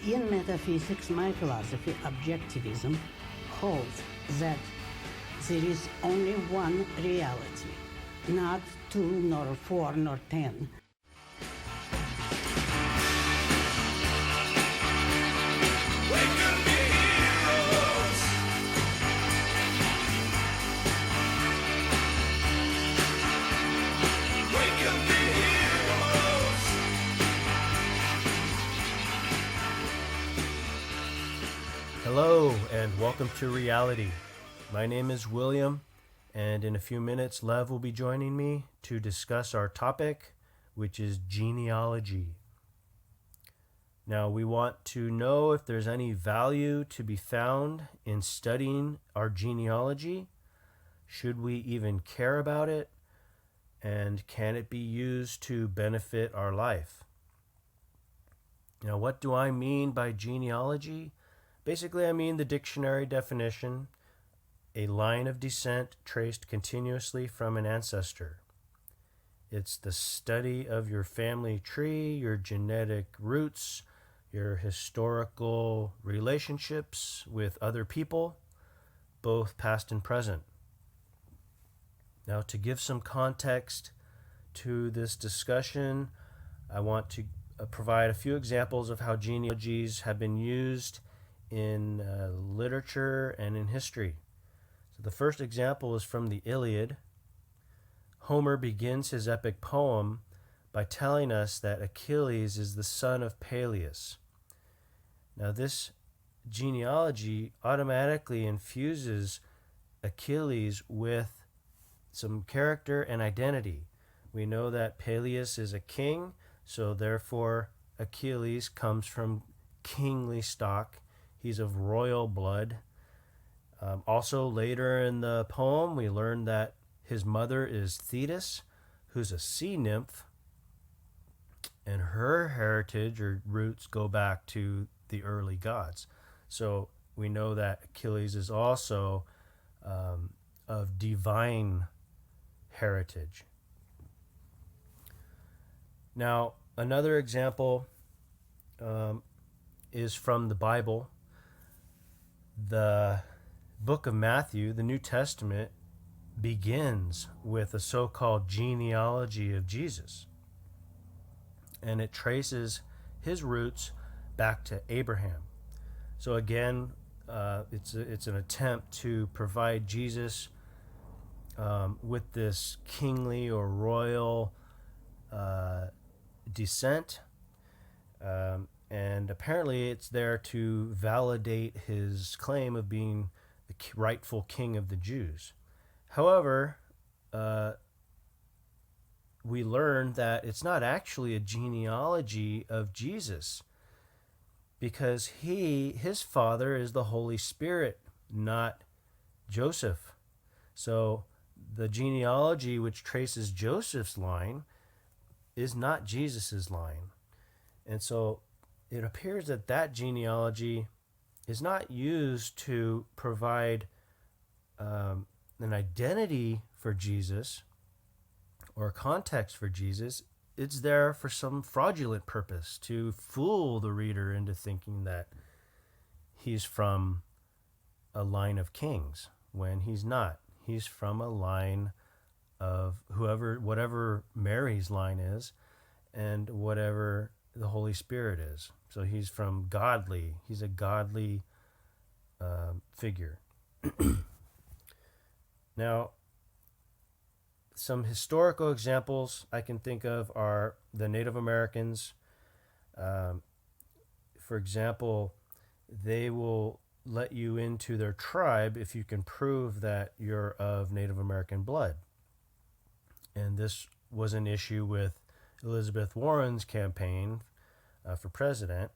In metaphysics, my philosophy, objectivism, holds that there is only one reality, not two, nor four, nor 10. Hello and welcome to Reality. My name is William, and in a few minutes Lev will be joining me to discuss our topic, which is genealogy. Now, we want to know if there's any value to be found in studying our genealogy. Should we even care about it? And can it be used to benefit our life? Now, what do I mean by genealogy? Basically, I mean the dictionary definition, a line of descent traced continuously from an ancestor. It's the study of your family tree, your genetic roots, your historical relationships with other people, both past and present. Now, to give some context to this discussion, I want to provide a few examples of how genealogies have been used in literature and in history. So the first example is from the Iliad. Homer begins his epic poem by telling us that Achilles is the son of Peleus. Now, this genealogy automatically infuses Achilles with some character and identity. We know that Peleus is a king, so therefore Achilles comes from kingly stock. He's of royal blood. Also, later in the poem, we learn that his mother is Thetis, who's a sea nymph, and her heritage or roots go back to the early gods. So we know that Achilles is also of divine heritage. Now, another example is from the Bible. The book of Matthew, the New Testament, begins with a so-called genealogy of Jesus. And it traces his roots back to Abraham. So again, it's an attempt to provide Jesus with this kingly or royal descent. And apparently it's there to validate his claim of being the rightful king of the Jews. However, we learn that it's not actually a genealogy of Jesus, because his father is the Holy Spirit, not Joseph. So the genealogy which traces Joseph's line is not Jesus's line. And so it appears that that genealogy is not used to provide an identity for Jesus or context for Jesus. It's there for some fraudulent purpose to fool the reader into thinking that he's from a line of kings when he's not. He's from a line of whatever Mary's line is and whatever the Holy Spirit is. So he's he's a godly figure. Now, some historical examples I can think of are the Native Americans. For example, they will let you into their tribe if you can prove that you're of Native American blood. And this was an issue with Elizabeth Warren's campaign for president,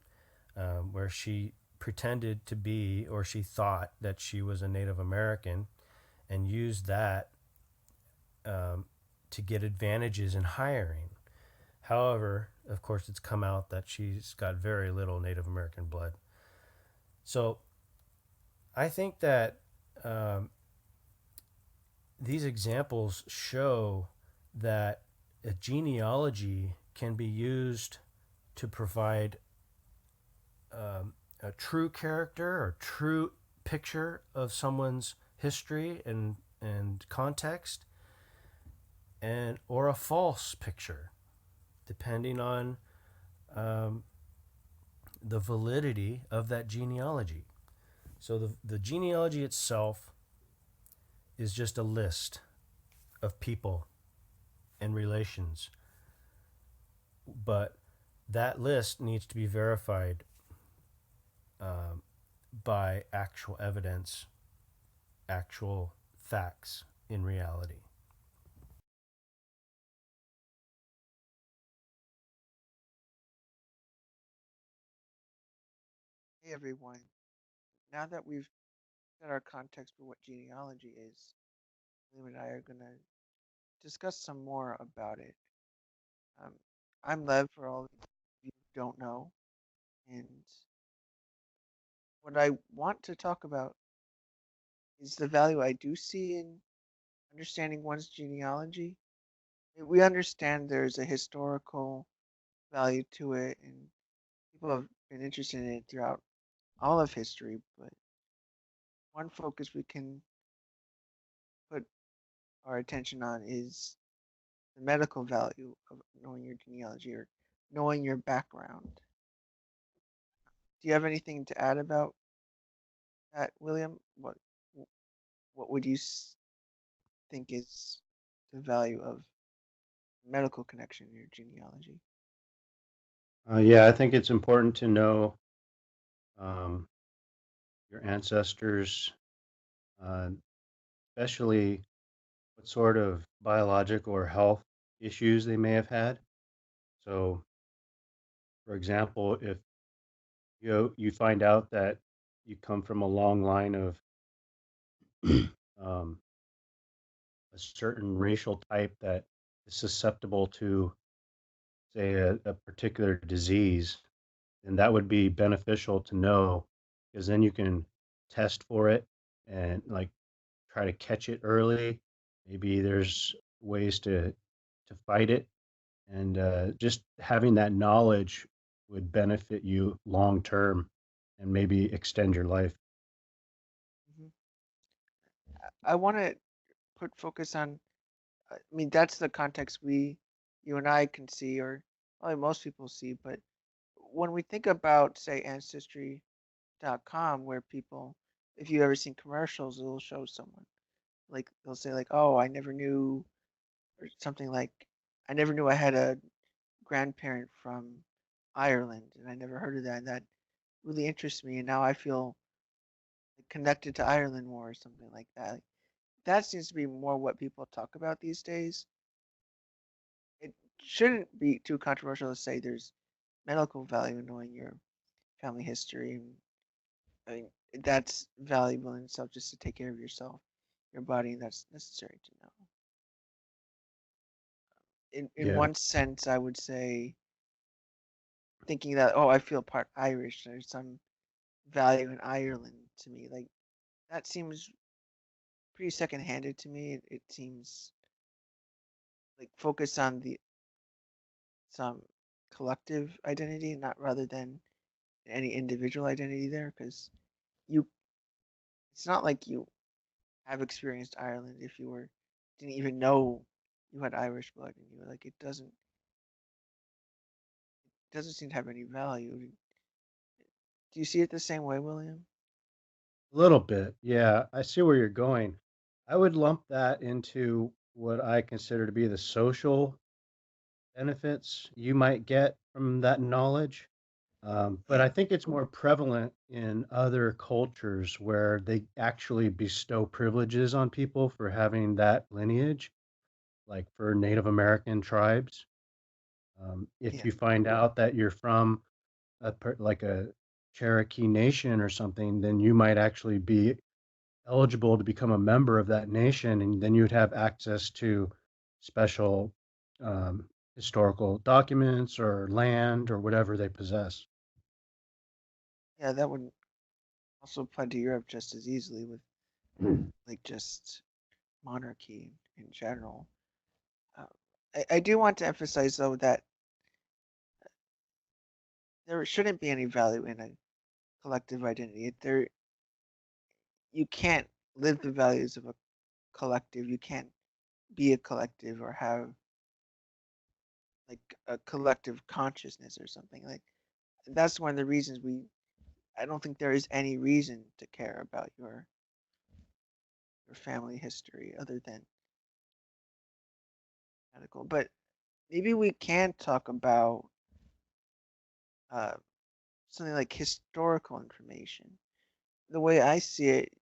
where she pretended to be, or she thought that she was a Native American, and used that to get advantages in hiring. However, of course, it's come out that she's got very little Native American blood. So I think that these examples show that a genealogy can be used to provide a true character or true picture of someone's history and context, and or a false picture, depending on um, the validity of that genealogy. So the genealogy itself is just a list of people and relations, but that list needs to be verified um, by actual evidence, actual facts in reality. Hey everyone. Now that we've got our context for what genealogy is, Liam and I are going to discuss some more about it. Um, I'm Lev, for all of you who don't know, and what I want to talk about is the value I do see in understanding one's genealogy. We understand there's a historical value to it, and people have been interested in it throughout all of history, but one focus we can put our attention on is the medical value of knowing your genealogy or knowing your background. Do you have anything to add about that, William? What would you think is the value of medical connection in your genealogy? Yeah, I think it's important to know um, your ancestors, uh, especially what sort of biologic or health issues they may have had. So, for example, if you find out that you come from a long line of um, a certain racial type that is susceptible to, say, a particular disease, then that would be beneficial to know because then you can test for it and like try to catch it early. Maybe there's ways to fight it, and just having that knowledge would benefit you long term and maybe extend your life. Hmm. I want to put focus on. I mean, that's the context you and I can see, or probably most people see. But when we think about, say, Ancestry.com, where people, if you've ever seen commercials, it'll show someone like they'll say like, "Oh, I never knew," or something like, "I never knew I had a grandparent from Ireland, and I never heard of that. And that really interests me, and now I feel connected to Ireland more," or something like that. Like, that seems to be more what people talk about these days. It shouldn't be too controversial to say there's medical value in knowing your family history. I mean, that's valuable in itself just to take care of yourself, your body, and that's necessary to know. In Yeah, one sense, I would say thinking that, oh, I feel part Irish, there's some value in Ireland to me. Like that seems pretty second-handed to me. It seems like focus on the some collective identity, not rather than any individual identity there, because you it's not like you have experienced Ireland if you were didn't even know you had Irish blood in you. Like it doesn't seem to have any value. Do you see it the same way, William? a little bit. Yeah, I see where you're going. I would lump that into what I consider to be the social benefits you might get from that knowledge. But Yeah. I think it's more prevalent in other cultures where they actually bestow privileges on people for having that lineage, like for Native American tribes. If Yeah. you find out that you're from like a Cherokee Nation or something, then you might actually be eligible to become a member of that nation, and then you'd have access to special historical documents or land or whatever they possess. Yeah, that would also apply to Europe just as easily with like just monarchy in general. Uh, I do want to emphasize though that there shouldn't be any value in a collective identity. You can't live the values of a collective. You can't be a collective or have like a collective consciousness or something. Like that's one of the reasons I don't think there is any reason to care about your family history other than medical. But maybe we can talk about uh, something like historical information. The way I see it,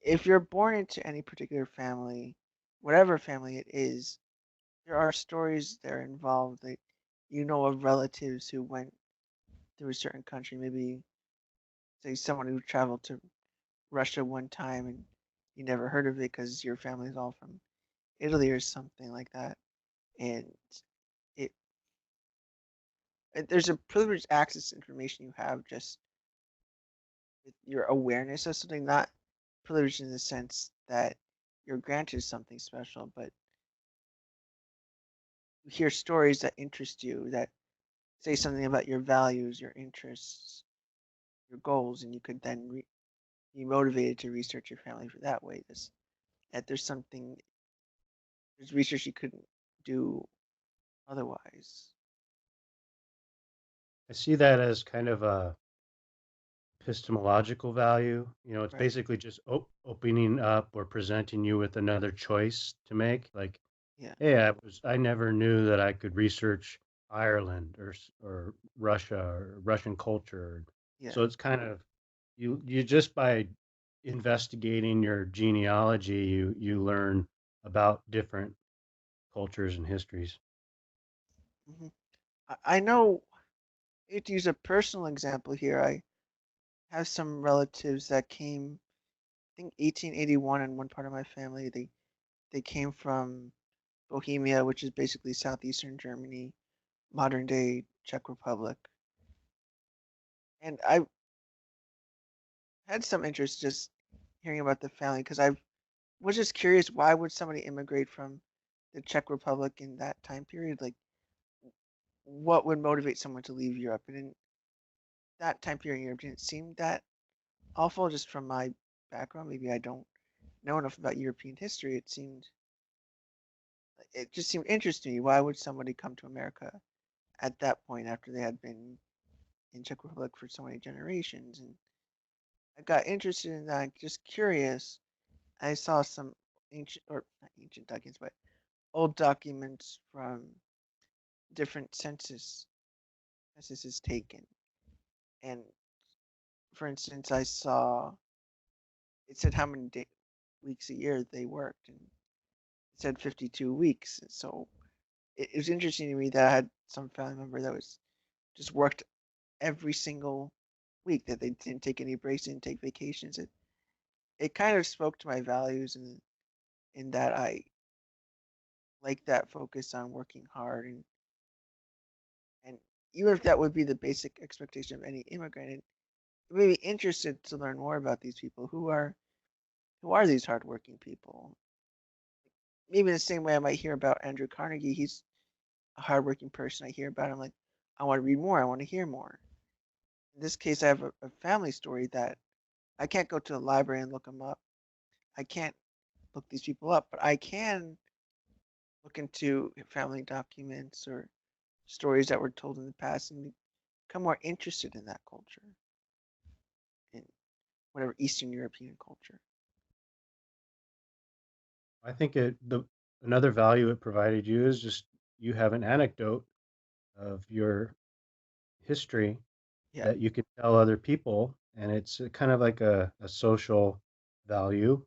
if you're born into any particular family, whatever family it is, there are stories that are involved that you know of relatives who went through a certain country, maybe say someone who traveled to Russia one time and you never heard of it because your family's all from Italy or something like that. And it, there's a privileged access to information you have just with your awareness of something, not privileged in the sense that you're granted something special, but you hear stories that interest you, that say something about your values, your interests, your goals, and you could then be motivated to research your family for that way. That there's research you couldn't do otherwise. I see that as kind of a epistemological value. It's Right. basically just opening up or presenting you with another choice to make. Like, Yeah. hey, I never knew that I could research Ireland or Russia or Russian culture. Yeah. So it's kind of you just by investigating your genealogy, you learn about different cultures and histories. hmm I know. To use a personal example here, I have some relatives that came, I think 1881, in one part of my family. They came from Bohemia, which is basically southeastern Germany, modern day Czech Republic. And I had some interest just hearing about the family because I was just curious, why would somebody immigrate from the Czech Republic in that time period? Like, what would motivate someone to leave Europe? And in that time period in Europe didn't seem that awful just from my background. Maybe I don't know enough about European history. It just seemed interesting to me. Why would somebody come to America at that point after they had been in Czech Republic for so many generations? And I got interested in that, just curious. I saw some ancient, or not ancient documents, but old documents from different censuses taken. And for instance, I saw it said how many weeks a year they worked, and it said 52 weeks. So it was interesting to me that I had some family member that was just worked every single week, that they didn't take any breaks, didn't take vacations. It kind of spoke to my values, and in that I like that focus on working hard, and even if that would be the basic expectation of any immigrant, it made me interested to learn more about these people. Who are these hardworking people? Maybe in the same way I might hear about Andrew Carnegie. He's a hardworking person. I hear about him, like, I want to read more. I want to hear more. In this case, I have a family story that I can't go to the library and look them up. I can't look these people up, but I can look into family documents or stories that were told in the past and become more interested in that culture, in whatever Eastern European culture. I think the another value it provided you is just you have an anecdote of your history Yeah. that you can tell other people, and it's kind of like a social value,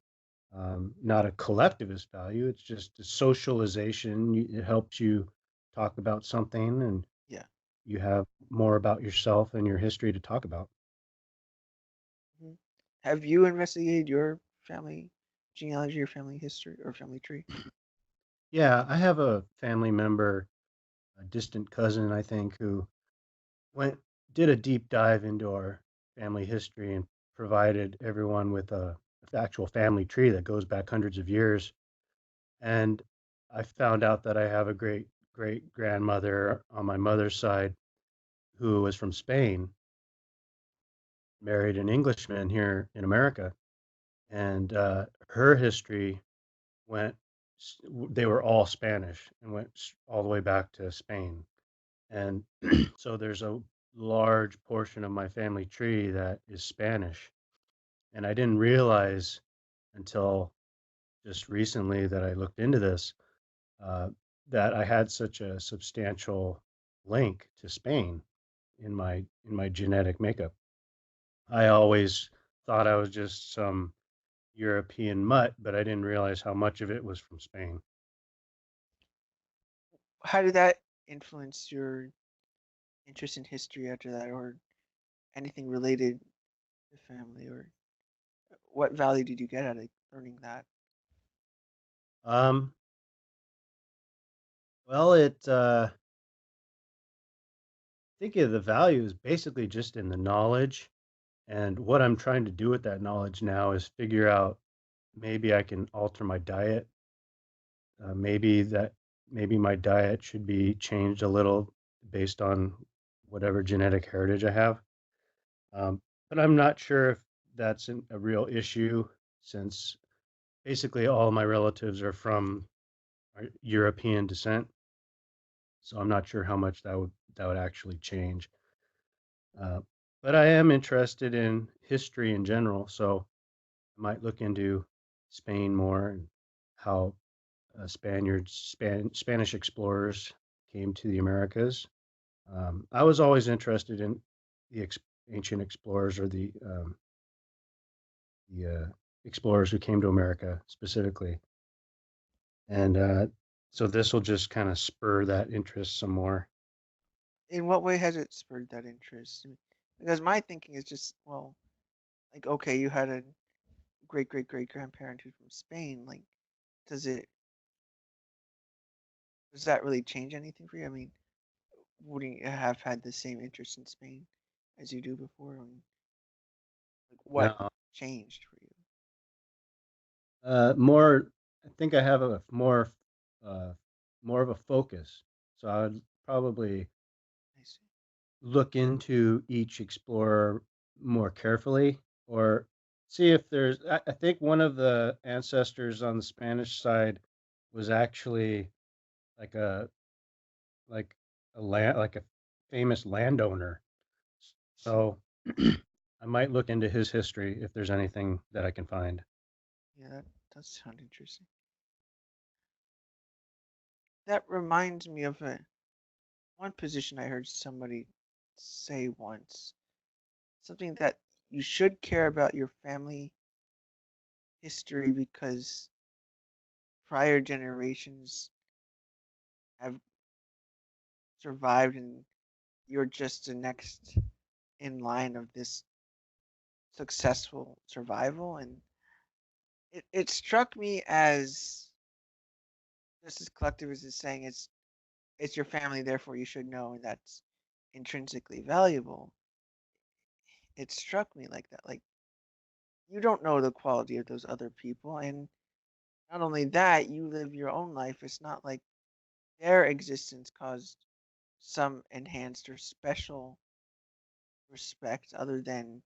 not a collectivist value. It's just a socialization. It helps you talk about something, and Yeah. you have more about yourself and your history to talk about. Mhm. Have you investigated your family genealogy, your family history, or family tree? Yeah, I have a family member, a distant cousin, I think, who went did a deep dive into our family history and provided everyone with a actual family tree that goes back hundreds of years. And I found out that I have a great great grandmother on my mother's side who was from Spain, married an Englishman here in America, and her history went. They were all Spanish and went all the way back to Spain, and so there's a large portion of my family tree that is Spanish, and I didn't realize until just recently that I looked into this uh, that I had such a substantial link to Spain in my genetic makeup. I always thought I was just some European mutt, but I didn't realize how much of it was from Spain. How did that influence your interest in history after that, or anything related to family, or what value did you get out of learning that? Um, well, I think the value is basically just in the knowledge, and what I'm trying to do with that knowledge now is figure out maybe I can alter my diet. Maybe my diet should be changed a little based on whatever genetic heritage I have. But I'm not sure if that's a real issue since basically all my relatives are European descent. So I'm not sure how much that would actually change. Uh, but I am interested in history in general, so I might look into Spain more and how Spanish explorers came to the Americas. I was always interested in the ancient explorers or the explorers who came to America specifically, and so this will just kind of spur that interest some more. In what way has it spurred that interest? Because my thinking is just, well, like, okay, you had a great great great grandparent who's from Spain. Like, does it does that really change anything for you? I mean, wouldn't you have had the same interest in Spain as you do before? I mean, like, what Now, changed for you? more, I think I have a uh, more of a focus, so I would probably I see. look into each explorer more carefully or see if I think one of the ancestors on the Spanish side was actually like a like like a famous landowner. So I might look into his history if there's anything that I can find. Yeah, that does sound interesting. That reminds me of one position I heard somebody say once. Something that you should care about your family history because prior generations have survived and you're just the next in line of this successful survival. And it struck me as just as collective as saying it's your family, therefore you should know, and that's intrinsically valuable. It struck me like that. Like, you don't know the quality of those other people, and not only that, you live your own life. It's not like their existence caused some enhanced or special respect other than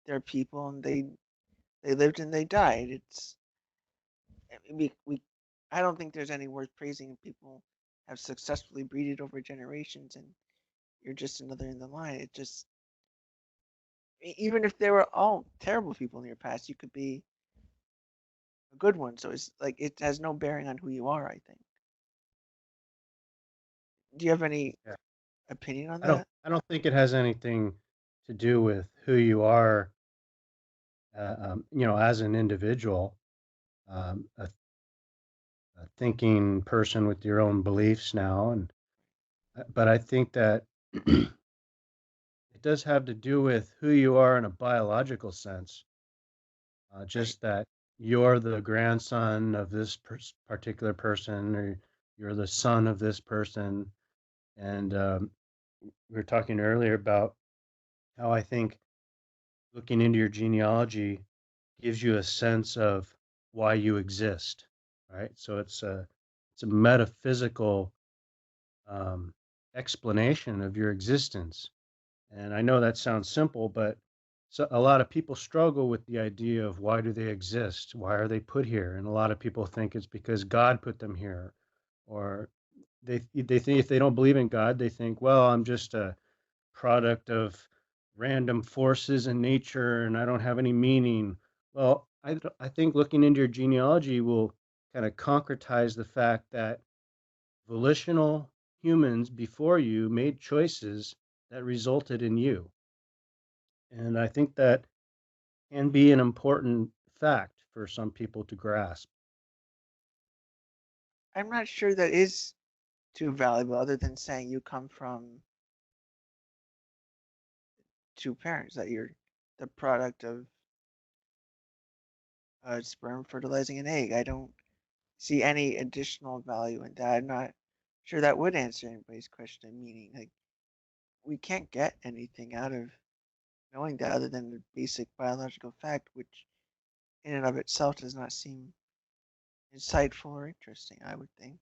their people, and they lived and they died. It's we I don't think there's any worth praising. People have successfully breeded over generations, and you're just another in the line. It just even if they were all terrible people in your past, you could be a good one. So it's like it has no bearing on who you are, I think. Do you have any Yeah. opinion on I don't that? I don't think it has anything to do with who you are, as an individual, a thinking person with your own beliefs now, and but I think that it does have to do with who you are in a biological sense. Right. Just that you're the grandson of this particular person, or you're the son of this person. And we were talking earlier about how I think looking into your genealogy gives you a sense of why you exist, right? So it's a metaphysical um, explanation of your existence. And I know that sounds simple, but a lot of people struggle with the idea of why do they exist? Why are they put here? And a lot of people think it's because God put them here, or they think if they don't believe in God, they think, well, I'm just a product of random forces in nature and I don't have any meaning. Well, I think looking into your genealogy will kind of concretize the fact that volitional humans before you made choices that resulted in you. And I think that can be an important fact for some people to grasp. I'm not sure that is too valuable, other than saying you come from two parents, that you're the product of sperm fertilizing an egg. I don't see any additional value in that. I'm not sure that would answer anybody's question of meaning. Like, we can't get anything out of knowing that other than the basic biological fact, which in and of itself does not seem insightful or interesting, I would think.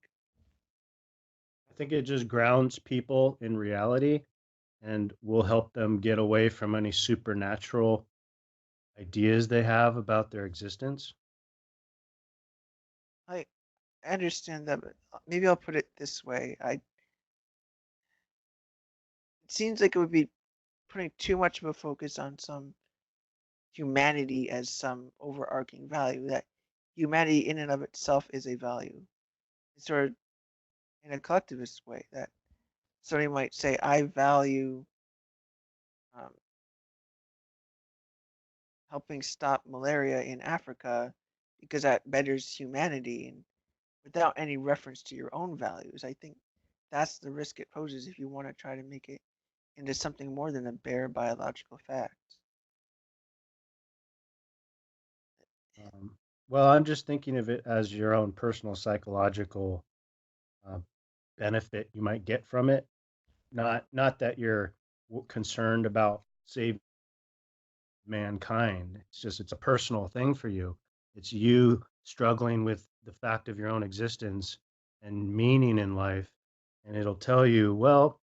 I think it just grounds people in reality and will help them get away from any supernatural ideas they have about their existence. I understand that, but maybe I'll put it this way. It seems like it would be putting too much of a focus on some humanity as some overarching value, that humanity in and of itself is a value. It's sort of in a collectivist way that somebody might say, I value um, helping stop malaria in Africa because that betters humanity, and without any reference to your own values. I think that's the risk it poses if you want to try to make it into something more than a bare biological fact. Um, well, I'm just thinking of it as your own personal psychological uh, benefit you might get from it. Not that you're concerned about saving mankind. It's just it's a personal thing for you. It's you struggling with the fact of your own existence and meaning in life, and it'll tell you, well,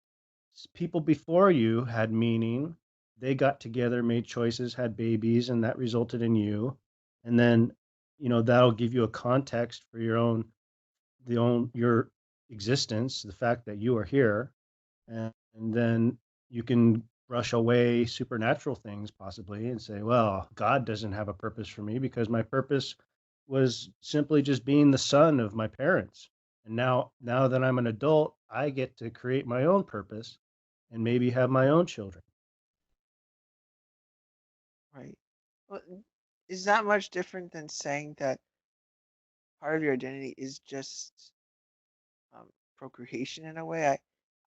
people before you had meaning. They got together, made choices, had babies, and that resulted in you. And then, that'll give you a context for your existence, the fact that you are here, and then you can brush away supernatural things possibly and say, well, God doesn't have a purpose for me because my purpose was simply just being the son of my parents. And now that I'm an adult, I get to create my own purpose and maybe have my own children. Right. Well, is that much different than saying that part of your identity is just um, procreation in a way?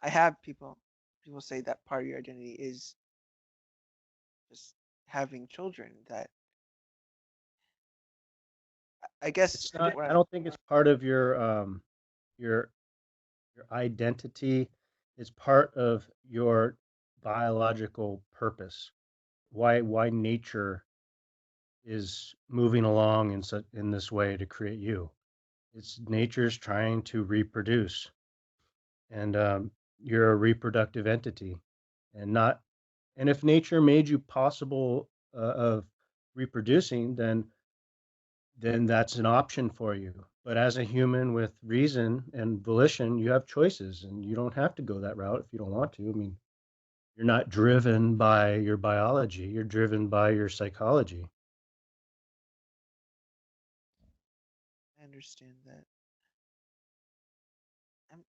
I have people say that part of your identity is just having children. That I guess It's not, what I I'm don't think it's part of your your identity. It's part of your biological purpose. Why nature is moving along in this way to create you. It's nature's trying to reproduce, and you're a reproductive entity, and not. And if nature made you possible of reproducing, then that's an option for you. But as a human with reason and volition, you have choices, and you don't have to go that route if you don't want to. I mean, you're not driven by your biology; you're driven by your psychology. I understand that.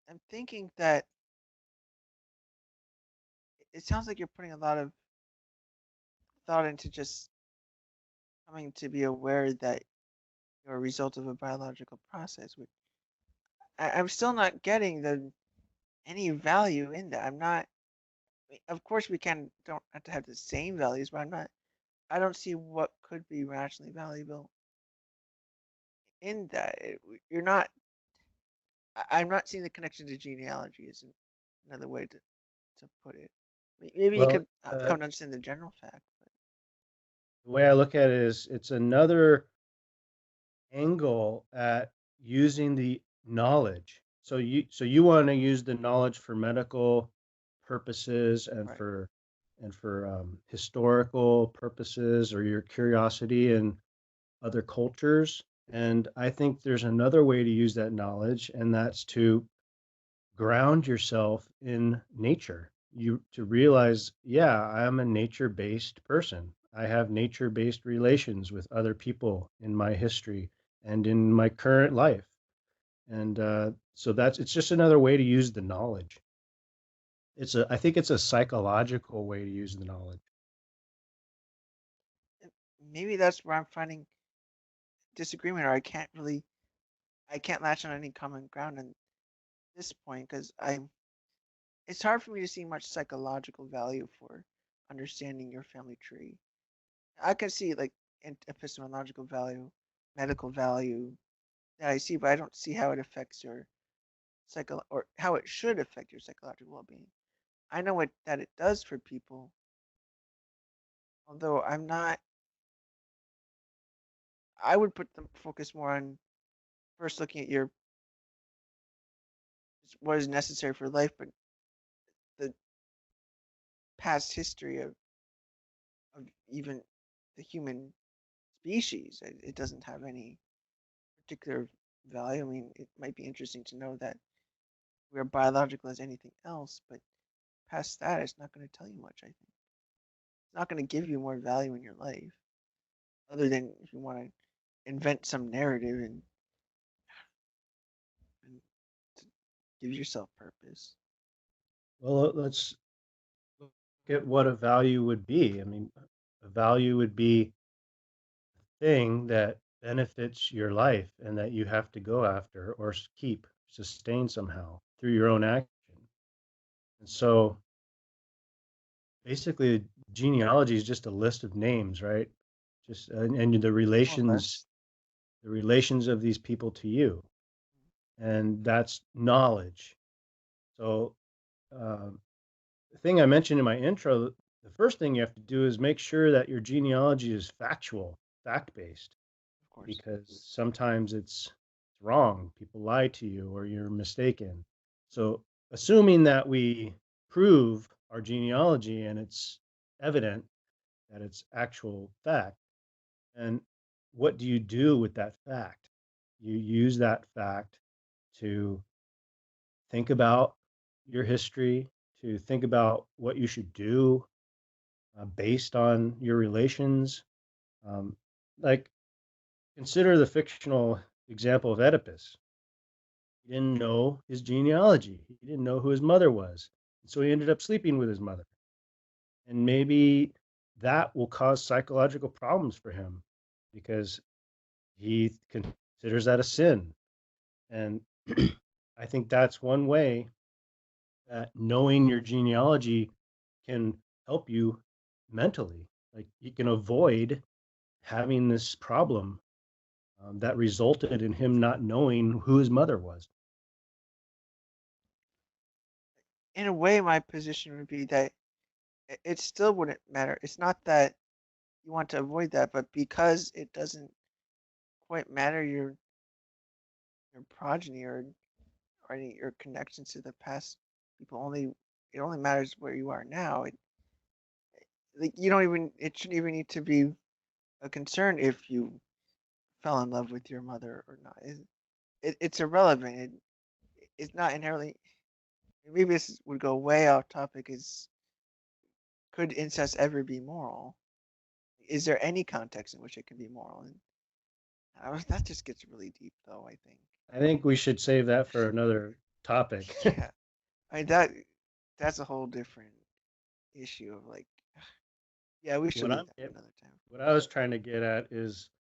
I'm thinking that it sounds like you're putting a lot of thought into just coming to be aware that you're a result of a biological process. Which I'm still not getting the any value in that. I'm not. Of course, we don't have to have the same values, but I'm not. I don't see what could be rationally valuable in that. You're not. I'm not seeing the connection to genealogy. Is another way to put it. Maybe you Well, could come to understand the general fact. But the way I look at it is, it's another angle at using the knowledge. So you want to use the knowledge for medical purposes and Right. for historical purposes, or your curiosity in other cultures. And I think there's another way to use that knowledge, and that's to ground yourself in nature. You to realize, yeah, I'm a nature-based person. I have nature-based relations with other people in my history and in my current life. And so it's just another way to use the knowledge. I think it's a psychological way to use the knowledge. And maybe that's where I'm finding disagreement, or I can't latch on any common ground at this point because it's hard for me to see much psychological value for understanding your family tree. I can see like epistemological value, medical value that I see, but I don't see how it affects your or how it should affect your psychological well-being. I know that it does for people, although I'm not. I would put the focus more on first looking at your what is necessary for life, but the past history of even the human species. It doesn't have any particular value. I mean, it might be interesting to know that we're biological as anything else, but past that, it's not going to tell you much, I think. It's not going to give you more value in your life, other than if you want to invent some narrative and to give yourself purpose. Well, let's look at what a value would be. I mean, a value would be a thing that benefits your life and that you have to go after or keep, sustain somehow through your own action. And so basically, genealogy is just a list of names, right? Just and More or less. the relations of these people to you, and that's knowledge. So, um, the thing I mentioned in my intro, the first thing you have to do is make sure that your genealogy is factual, fact based, Of course. because sometimes it's wrong. People lie to you or you're mistaken. So, assuming that we prove our genealogy and it's evident that it's actual fact, and what do you do with that fact? You use that fact to think about your history, to think about what you should do based on your relations. Um, like, consider the fictional example of Oedipus. He didn't know his genealogy, he didn't know who his mother was. And so he ended up sleeping with his mother. And maybe that will cause psychological problems for him because he considers that a sin. And I think that's one way that knowing your genealogy can help you mentally. Like, you can avoid having this problem that resulted in him not knowing who his mother was. In a way, my position would be that it still wouldn't matter. It's not that you want to avoid that, but because it doesn't quite matter your progeny or any your connections to the past people only it only matters where you are now. Like you don't even it shouldn't even need to be a concern if you fell in love with your mother or not. It's irrelevant. It's not inherently. Maybe this would go way off topic. Is could incest ever be moral? Is there any context in which it can be moral? And that just gets really deep, though. I think. I think we should save that for another topic. Yeah, I mean that's a whole different issue of like. Yeah, we should what leave I'm that for another time. what I was trying to get at is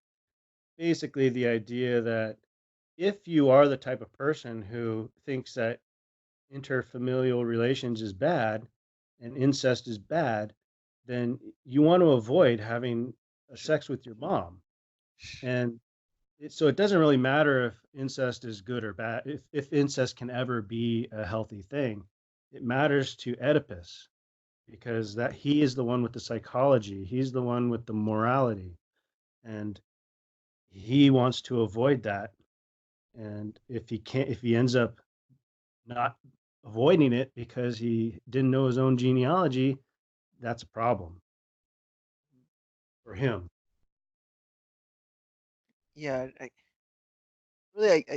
basically the idea that if you are the type of person who thinks that interfamilial relations is bad and incest is bad, then you want to avoid having Sure. sex with your mom. And so it doesn't really matter if incest is good or bad, if incest can ever be a healthy thing. It matters to Oedipus because that he is the one with the psychology, he's the one with the morality, and he wants to avoid that. And if he ends up not avoiding it because he didn't know his own genealogy, that's a problem for him. Yeah, I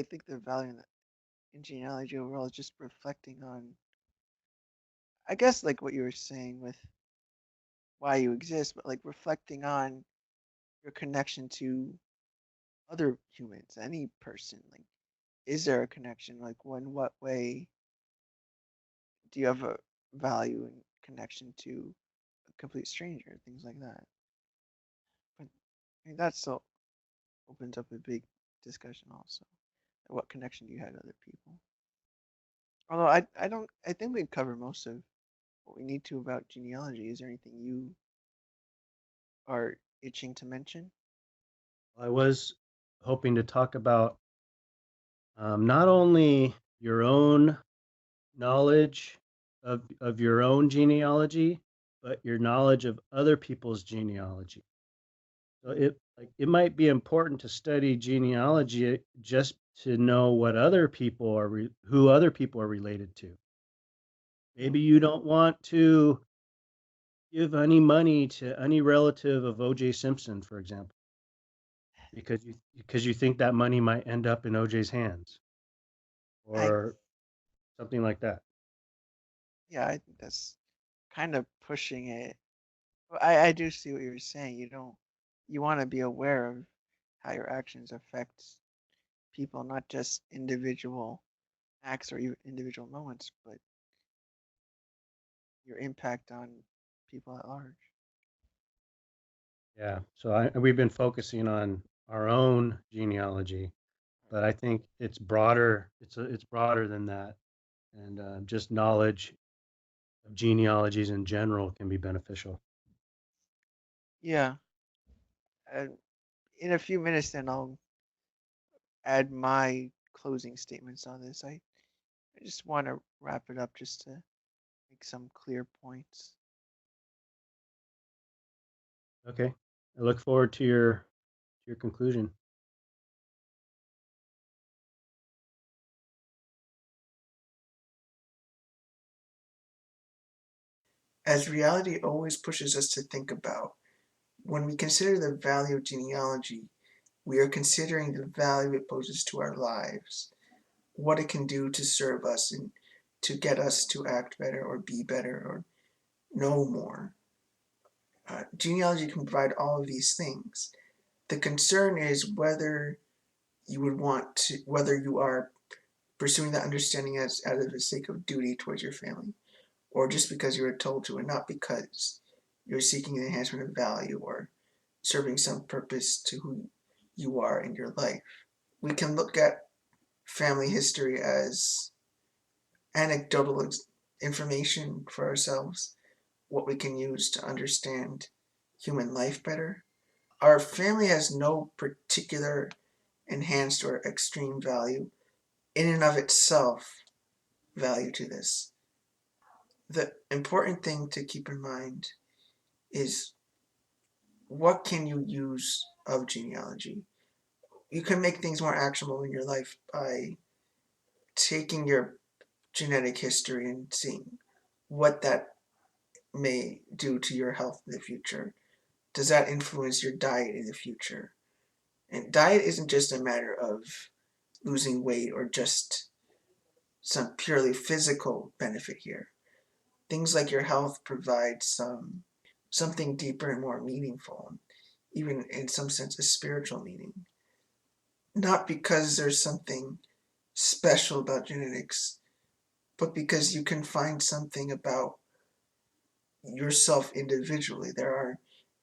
think the value in genealogy overall is just reflecting on, I guess, like what you were saying with why you exist, but like reflecting on your connection to other humans, any person. Like, is there a connection? Like, in what way do you have a value and connection to a complete stranger? Things like that. But I mean, that still opens up a big discussion also. What connection do you have to other people? Although I don't, I think we covered most of what we need to about genealogy. Is there anything you are itching to mention? I was hoping to talk about not only your own knowledge of your own genealogy, but your knowledge of other people's genealogy. So it might be important to study genealogy just to know what other people are who other people are related to. Maybe you don't want to give any money to any relative of O.J. Simpson, for example, because you think that money might end up in O.J.'s hands I or something like that. Yeah, I think that's kind of pushing it. I do see what you're saying. You want to be aware of how your actions affect people, not just individual acts or even individual moments, but your impact on people at large. Yeah. So we've been focusing on our own genealogy, but I think it's broader. It's broader than that, and just knowledge of genealogies in general can be beneficial. Yeah, and in a few minutes, then I'll add my closing statements on this. I just want to wrap it up just to make some clear points. Okay. I look forward to your conclusion. As reality always pushes us to think about, when we consider the value of genealogy, we are considering the value it poses to our lives, what it can do to serve us and to get us to act better or be better or know more. Genealogy can provide all of these things. The concern is whether you would want to, whether you are pursuing that understanding as out of the sake of duty towards your family, or just because you were told to, and not because you're seeking the enhancement of value or serving some purpose to who you are in your life. We can look at family history as anecdotal information for ourselves, what we can use to understand human life better. Our family has no particular enhanced or extreme value in and of itself value to this. The important thing to keep in mind is what can you use of genealogy? You can make things more actionable in your life by taking your genetic history and seeing what that may do to your health in the future. Does that influence your diet in the future? And diet isn't just a matter of losing weight or just some purely physical benefit here. Things like your health provide something deeper and more meaningful, even in some sense a spiritual meaning. Not because there's something special about genetics, but because you can find something about yourself individually. There are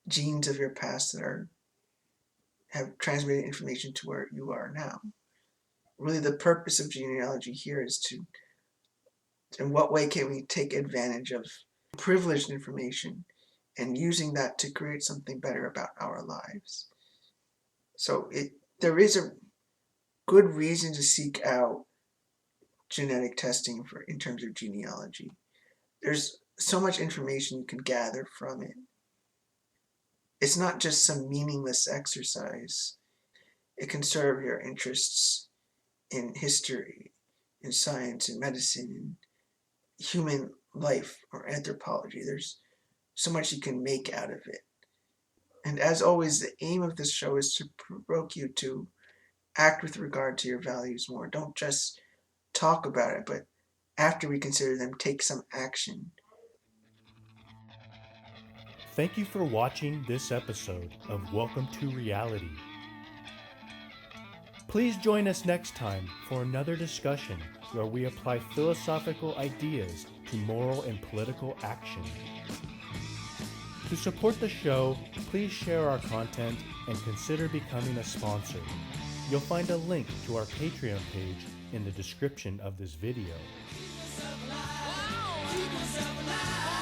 genes of your past that have transmitted information to where you are now. Really, the purpose of genealogy here is to, in what way can we take advantage of privileged information and using that to create something better about our lives. So there is a good reason to seek out genetic testing for in terms of genealogy. There's so much information you can gather from it. It's not just some meaningless exercise. It can serve your interests in history, in science and medicine and human life or anthropology. There's so much you can make out of it. And as always, the aim of this show is to provoke you to act with regard to your values more. Don't just talk about it, but after we consider them, take some action. Thank you for watching this episode of Welcome to Reality. Please join us next time for another discussion where we apply philosophical ideas to moral and political action. To support the show, please share our content and consider becoming a sponsor. You'll find a link to our Patreon page in the description of this video. Keep yourself alive.